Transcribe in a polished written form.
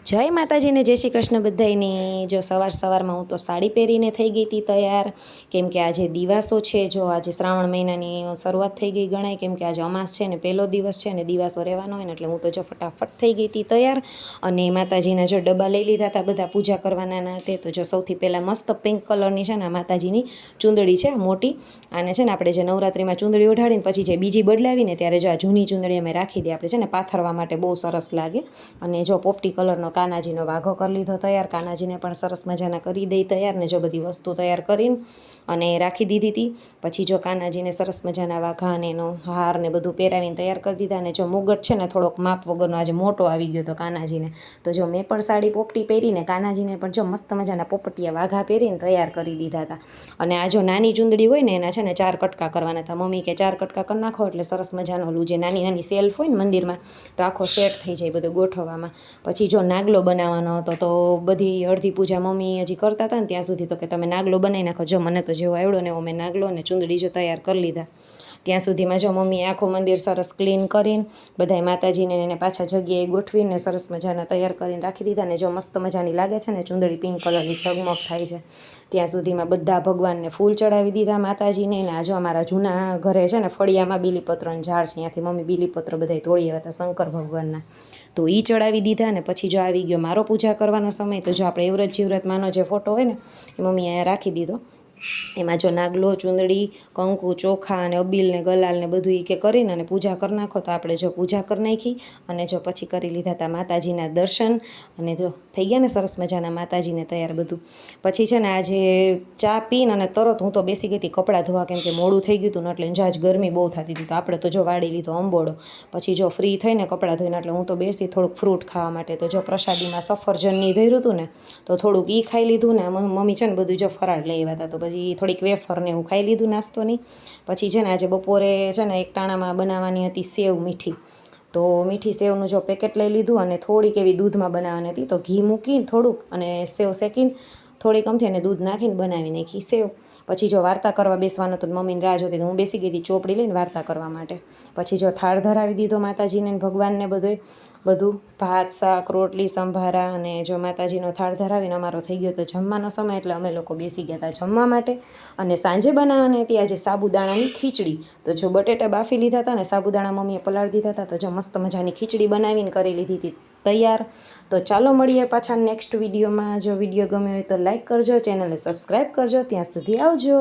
જય માતાજીને જય શ્રી કૃષ્ણ બધાયને। જો સવારમાં હું તો સાડી પહેરીને થઈ ગઈ હતી તૈયાર, કેમ કે આજે દિવાસો છે। જો આજે શ્રાવણ મહિનાની શરૂઆત થઈ ગઈ ગણાય, કેમ કે આજે અમાસ છે ને પહેલો દિવસ છે ને દિવાસો રહેવાનો હોય ને, એટલે હું તો જો ફટાફટ થઈ ગઈ હતી તૈયાર। અને માતાજીના જો ડબ્બા લઈ લીધા હતા બધા પૂજા કરવાના તે। તો જો સૌથી પહેલાં મસ્ત પિંક કલરની છે ને માતાજીની ચૂંદડી છે મોટી, આને છે ને આપણે જે નવરાત્રિમાં ચૂંદડી ઓઢાડીને પછી જે બીજી બદલાવીને ત્યારે જો આ જૂની ચૂંદડી અમે રાખી દઈએ, આપણે છે ને પાથરવા માટે બહુ સરસ લાગે। અને જો પોપટી કલરનો કાનાજીનો વાઘો કરી લીધો તૈયાર, કાનાજીને પણ સરસ મજાના કરી દઈ તૈયાર ને જો બધી વસ્તુ તૈયાર કરીને અને રાખી દીધી હતી। પછી જો કાનાજીને સરસ મજાના વાઘા અને એનો હાર ને બધું પહેરાવીને તૈયાર કરી દીધા। અને જો મુગટ છે ને થોડોક માપ વગરનો આજે મોટો આવી ગયો હતો કાનાજીને, તો જો મેં પણ સાડી પોપટી પહેરીને કાનાજીને પણ જો મસ્ત મજાના પોપટિયા વાઘા પહેરીને તૈયાર કરી દીધા હતા। અને આ જો નાની ચૂંદડી હોય ને એના છે ને 4 કટકા કરવાના હતા। મમ્મી કે 4 કટકા કરી નાખો એટલે સરસ મજાનો ઓલું જે નાની નાની સેલ્ફ હોય ને મંદિરમાં, તો આખો સેટ થઈ જાય બધું ગોઠવવામાં। પછી જો નાગલો બનાવવાનો હતો, તો બધી અડધી પૂજા મમ્મી હજી કરતા હતા ને ત્યાં સુધી તો કે તમે નાગલો બનાવી નાખો। જો મને તો જેવો આવડ્યો ને એવો મેં નાગલો અને ચૂંદડી જો તૈયાર કરી લીધા। ત્યાં સુધીમાં જો મમ્મીએ આખું મંદિર સરસ ક્લીન કરીને બધાય માતાજીને એને પાછા જગ્યાએ ગોઠવીને સરસ મજાના તૈયાર કરીને રાખી દીધા। ને જો મસ્ત મજાની લાગે છે ને ચૂંદડી, પિંક કલરની ઝગમગ થાય છે। ત્યાં સુધીમાં બધા ભગવાનને ફૂલ ચડાવી દીધા માતાજીને। ને આ જો અમારા જૂના ઘરે છે ને ફળિયામાં બીલીપત્રનું ઝાડ છે, ત્યાંથી મમ્મી બીલીપત્ર બધાય તોડી આવ્યા હતા શંકર ભગવાનના, તો એ ચડાવી દીધા। ને પછી જો આવી ગયો મારો પૂજા કરવાનો સમય, તો જો આપણે એવ્રત જીવ્રતમાંનો જે ફોટો હોય ને એ મમ્મીએ અહીંયા રાખી દીધો। એમાં જો નાગલો, ચૂંદડી, કંકુ, ચોખા અને અબીલ ને ગલાલ ને બધું એ કે કરીને અને પૂજા કરી નાખો, તો આપણે જો પૂજા કરી નાખી અને જો પછી કરી લીધા હતા માતાજીના દર્શન। અને જો થઈ ગયા ને સરસ મજાના માતાજીને તૈયાર બધું। પછી છે ને આજે ચા પીને અને તરત હું તો બેસી ગઈ હતી કપડાં ધોવા, કેમ કે મોડું થઈ ગયું હતું ને એટલે જો આજ ગરમી બહુ થતી હતી, તો આપણે તો જો વાળી લીધો અંબોડો। પછી જો ફ્રી થઈને કપડાં ધોઈને એટલે હું તો બેસી થોડુંક ફ્રૂટ ખાવા માટે। તો જો પ્રસાદીમાં સફરજનની ધર્યું હતું ને, તો થોડુંક એ ખાઈ લીધું ને મમ્મી છે ને બધું જો ફરાળ લઈ આવ્યા હતા, તો પછી થોડીક વેફરને એવું ખાઈ લીધું નાસ્તોની। પછી છે ને આજે બપોરે છે ને એક ટાણામાં બનાવવાની હતી સેવ મીઠી, તો મીઠી સેવનું જો પેકેટ લઈ લીધું અને થોડીક એવી દૂધમાં બનાવવાની હતી, તો ઘી મૂકીને થોડુંક અને સેવ શેકીને થોડીક અમથી અને દૂધ નાખીને બનાવી નાખી સેવ। પછી જો વાર્તા કરવા બેસવાનું તો મમ્મીને રાહ જોતી, તો હું બેસી ગઈ હતી ચોપડી લઈને વાર્તા કરવા માટે। પછી જો થાળ ધરાવી દીધો માતાજીને ભગવાનને બધું ભાત, શાક, રોટલી, સંભારા, અને જો માતાજીનો થાળ ધરાવીને અમારો થઈ ગયો તો જમવાનો સમય, એટલે અમે લોકો બેસી ગયા હતા જમવા માટે। અને સાંજે બનાવવાની હતી આજે સાબુદાણાની ખીચડી, તો જો બટેટા બાફી લીધા હતા ને સાબુદાણા મમ્મીએ પલાળી દીધા હતા, તો જો મસ્ત મજાની ખીચડી બનાવીને કરી લીધી હતી તૈયાર। તો ચાલો મળીએ પાછા નેક્સ્ટ વિડીયોમાં। જો વિડીયો ગમ્યો હોય તો લાઈક કરજો, ચેનલને સબસ્ક્રાઈબ કરજો। ત્યાં સુધી આવજો।